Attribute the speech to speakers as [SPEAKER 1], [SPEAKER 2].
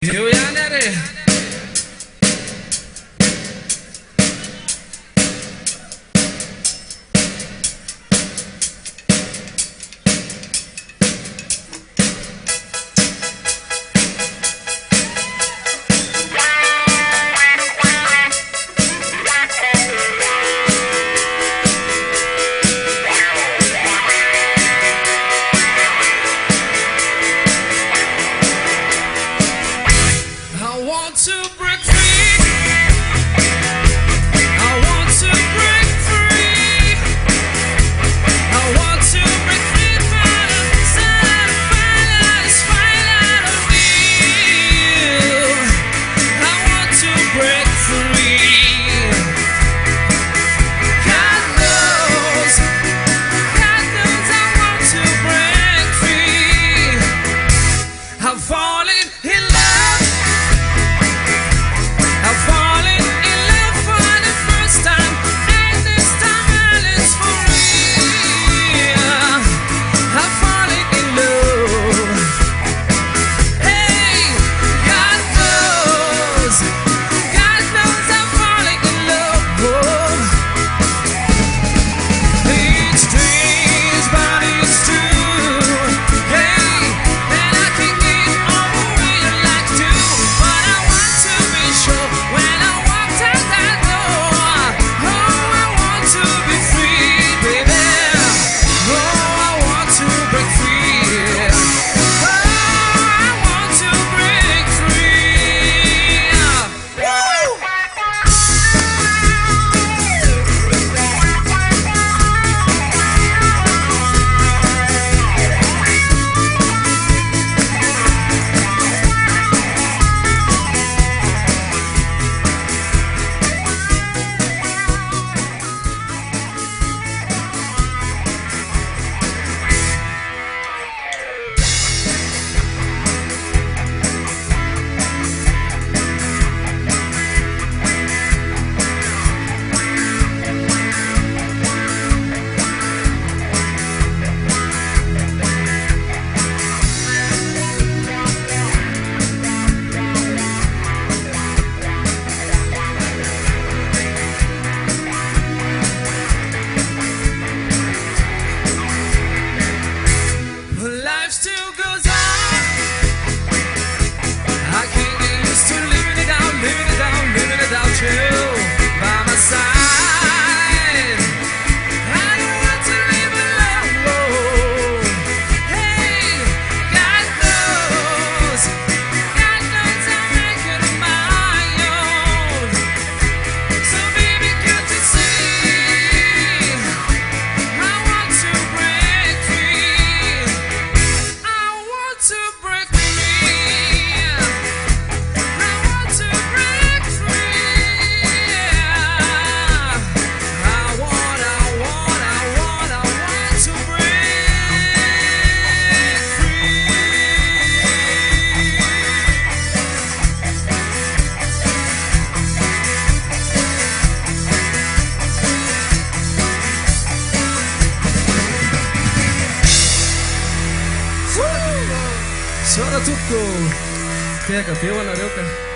[SPEAKER 1] Julianere. I want to break free. I want to break free. I want to break free from the side of you. I want to break free. God knows I want to break free. I'm falling in love. I'm falling in love for the first time, and this time it's for real. I'm falling in love. Hey, God knows I'm falling in love. It's strange, but it's true. Hey, and I can get over it like to, but I want to be sure when I walk out that door. Oh, I want to be free, baby. Oh, I want to break free. Oh, I want to break free. But life still goes on. I can't get used to living it out you by my side. I don't want to live alone. Hey, God knows I'll make it on my own. So baby, can't you see? I want to break free. I want to break free. I want to break free. I want to break free. Suona tutto! Che è cattivo la rocca?